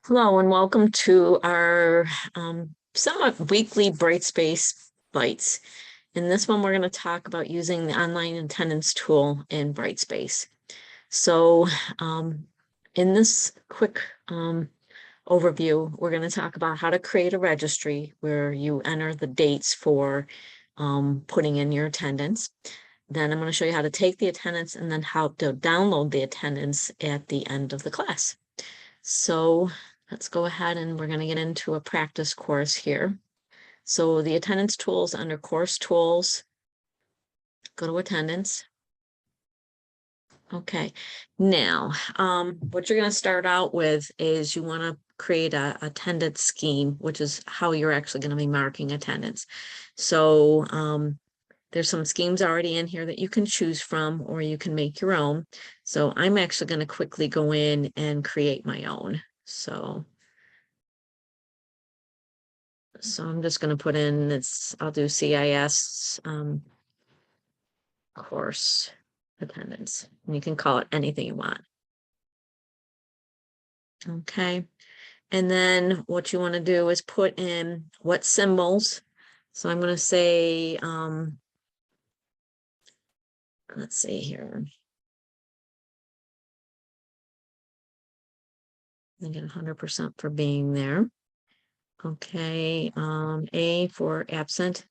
Hello and welcome to our somewhat weekly Brightspace Bites. In this one, we're going to talk about using the online attendance tool in Brightspace. So in this quick overview, we're going to talk about how to create a registry where you enter the dates for putting in your attendance. Then I'm going to show you how to take the attendance and then how to download the attendance at the end of the class. So let's go ahead and we're going to get into a practice course here. So the attendance tools under course tools, go to attendance. Okay, now what you're going to start out with is you want to create a attendance scheme, which is how you're actually going to be marking attendance. So there's some schemes already in here that you can choose from, or you can make your own. So I'm actually going to quickly go in and create my own. So I'm just going to put in this, I'll do CIS course attendance. And you can call it anything you want. Okay. And then what you want to do is put in what symbols. So I'm going to say, let's see here. I get 100% for being there. Okay. A for absent.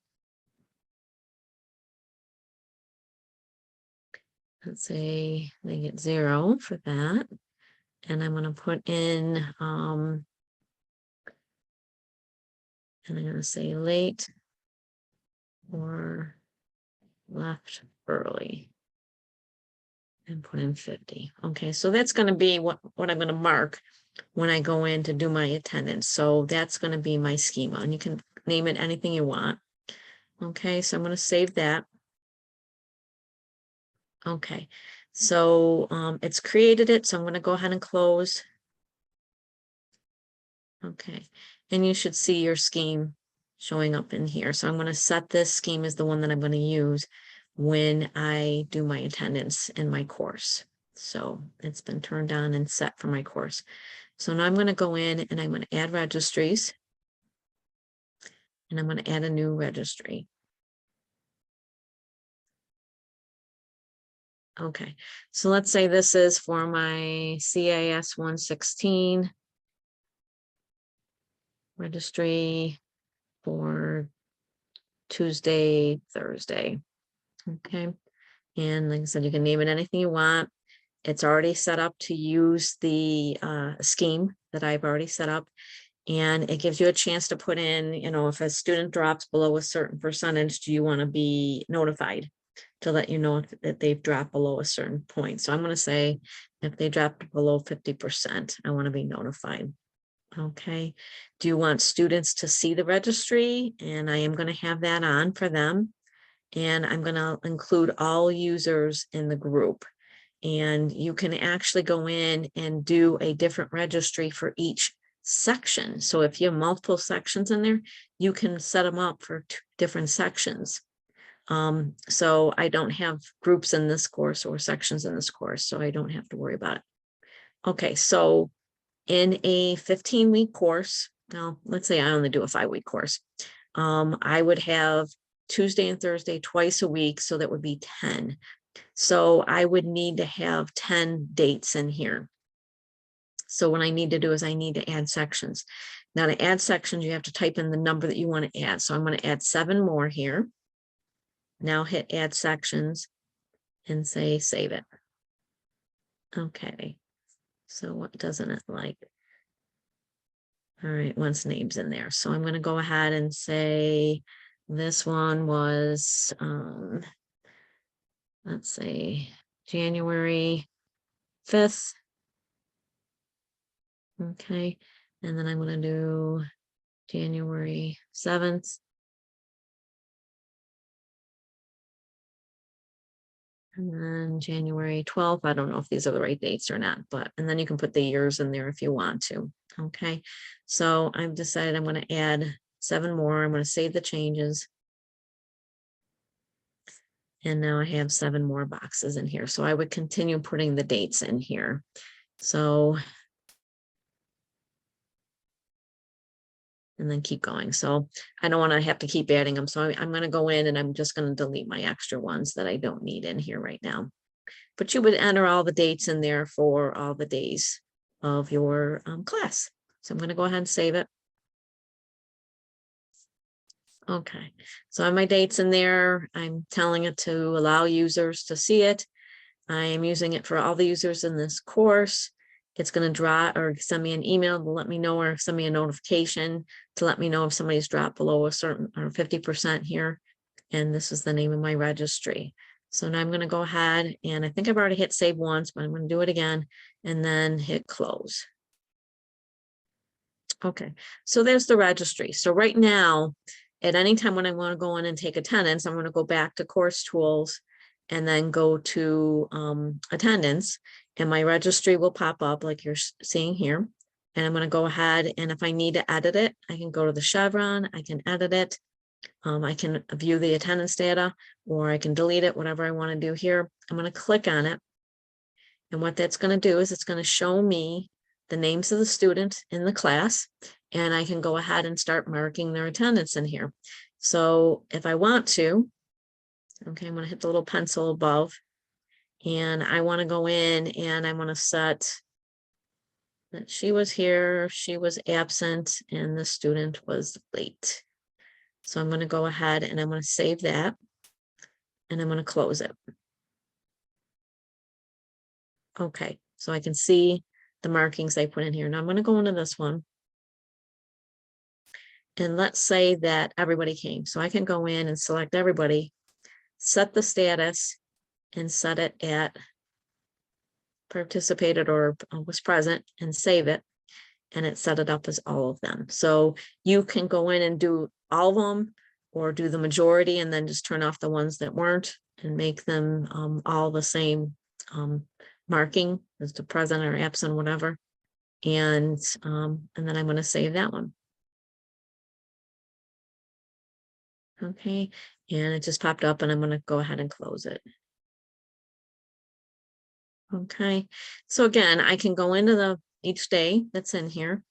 Let's say they get 0 for that. And I'm going to put in, and I'm going to say late or left early and put in 50. Okay, so that's going to be what I'm going to mark when I go in to do my attendance. So that's going to be my schema, and you can name it anything you want. Okay, so I'm going to save that. Okay, so it's created it, so I'm going to go ahead and close. Okay, and you should see your scheme showing up in here. So I'm going to set this scheme as the one that I'm going to use when I do my attendance in my course. So it's been turned on and set for my course. So now I'm going to go in and I'm going to add registries. And I'm going to add a new registry. Okay, so let's say this is for my CIS 116 registry for Tuesday, Thursday. Okay, and like I said, you can name it anything you want. It's already set up to use the scheme that I've already set up. And it gives you a chance to put in, if a student drops below a certain percentage, do you want to be notified to let you know that they've dropped below a certain point? So I'm going to say if they dropped below 50%, I want to be notified. Okay. Do you want students to see the registry? And I am going to have that on for them. And I'm going to include all users in the group. And you can actually go in and do a different registry for each section. So if you have multiple sections in there, you can set them up for different sections. So I don't have groups in this course or sections in this course, so I don't have to worry about it. Okay, so in a 15-week course, now let's say I only do a 5-week course, I would have Tuesday and Thursday twice a week, so that would be 10. So I would need to have 10 dates in here. So what I need to do is I need to add sections. Now to add sections, you have to type in the number that you want to add. So I'm going to add 7 more here. Now hit add sections and say save it. Okay. So what doesn't it like? All right, once names in there. So I'm going to go ahead and say this one was, let's say January 5th. Okay. And then I'm going to do January 7th. And then January 12th. I don't know if these are the right dates or not, and then you can put the years in there if you want to. Okay. So I've decided I'm going to add 7 more. I'm going to save the changes. And now I have 7 more boxes in here. So I would continue putting the dates in here. So and then keep going. So I don't want to have to keep adding them. So I'm going to go in and I'm just going to delete my extra ones that I don't need in here right now. But you would enter all the dates in there for all the days of your class. So I'm going to go ahead and save it. Okay, so I have my dates in there. I'm telling it to allow users to see it. I am using it for all the users in this course. It's going to drop or send me an email to let me know, or send me a notification to let me know if somebody's dropped below a certain or 50% here. And this is the name of my registry. So now I'm going to go ahead, and I think I've already hit save once, but I'm going to do it again and then hit close. Okay, so there's the registry. So right now, at any time when I want to go in and take attendance, I'm going to go back to course tools and then go to attendance, and my registry will pop up like you're seeing here. And I'm going to go ahead, and if I need to edit it, I can go to the chevron, I can edit it. I can view the attendance data, or I can delete it, whatever I want to do here. I'm going to click on it. And what that's going to do is it's going to show me the names of the student in the class, and I can go ahead and start marking their attendance in here. So if I want to, okay, I'm going to hit the little pencil above, and I want to go in and I want to set that she was here, she was absent, and the student was late. So I'm going to go ahead and I'm going to save that, and I'm going to close it. Okay, so I can see the markings I put in here. Now I'm going to go into this one. And let's say that everybody came. So I can go in and select everybody, set the status, and set it at participated or was present, and save it. And it set it up as all of them. So you can go in and do all of them, or do the majority and then just turn off the ones that weren't and make them all the same marking as the present or absent, whatever. And then I'm going to save that one. Okay, and it just popped up, and I'm going to go ahead and close it. Okay, so again, I can go into each day that's in here.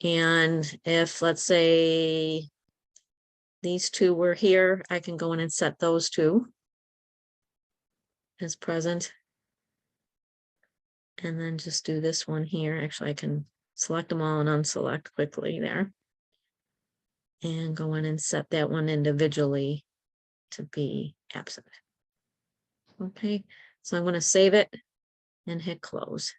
And if, let's say, these two were here, I can go in and set those two as present. And then just do this one here. Actually, I can select them all and unselect quickly there. And go in and set that one individually to be absent. Okay, so I'm going to save it and hit close.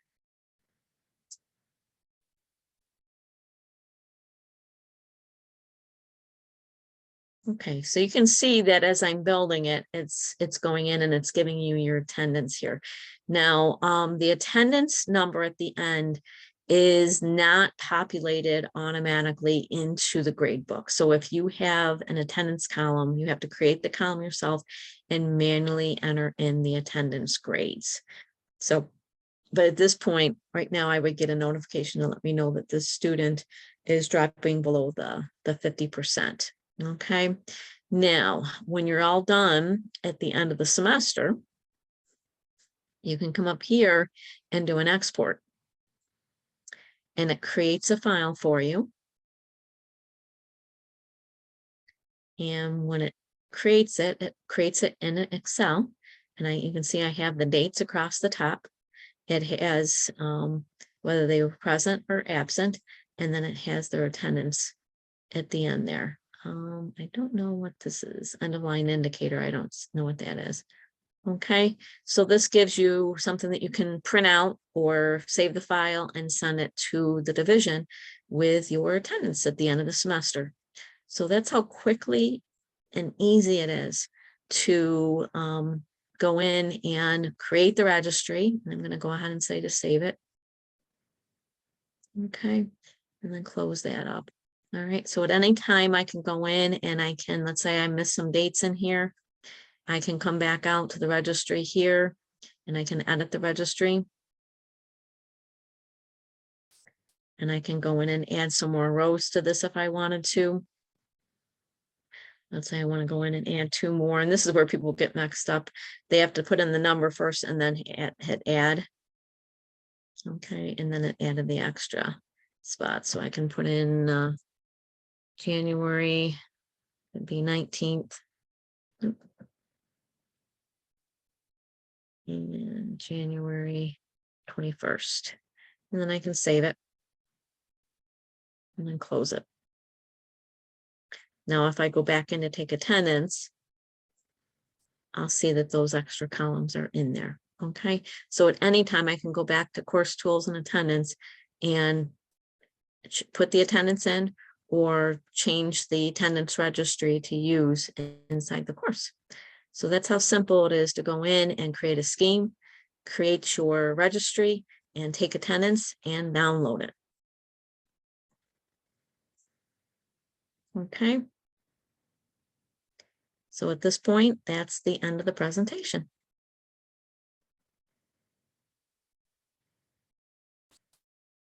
Okay, so you can see that as I'm building it, it's going in and it's giving you your attendance here. Now, the attendance number at the end is not populated automatically into the grade book. So if you have an attendance column, you have to create the column yourself and manually enter in the attendance grades. So, but at this point, right now, I would get a notification to let me know that this student is dropping below the 50%. Okay, now when you're all done at the end of the semester, you can come up here and do an export, and it creates a file for you. And when it creates it in an Excel, and you can see I have the dates across the top. It has whether they were present or absent, and then it has their attendance at the end there. I don't know what this is. End of line indicator. I don't know what that is. Okay, so this gives you something that you can print out or save the file and send it to the division with your attendance at the end of the semester. So that's how quickly and easy it is to go in and create the registry. I'm going to go ahead and say to save it. Okay, and then close that up. All right, so at any time I can go in and I can, let's say I missed some dates in here. I can come back out to the registry here and I can edit the registry. And I can go in and add some more rows to this if I wanted to. Let's say I want to go in and add 2 more. And this is where people get mixed up. They have to put in the number first and then hit add. Okay, and then it added the extra spot. So I can put in January would be 19th. And January 21st. And then I can save it and then close it. Now, if I go back in to take attendance, I'll see that those extra columns are in there. Okay, so at any time I can go back to course tools and attendance and put the attendance in or change the attendance registry to use inside the course. So that's how simple it is to go in and create a scheme, create your registry, and take attendance and download it. Okay. So at this point, that's the end of the presentation.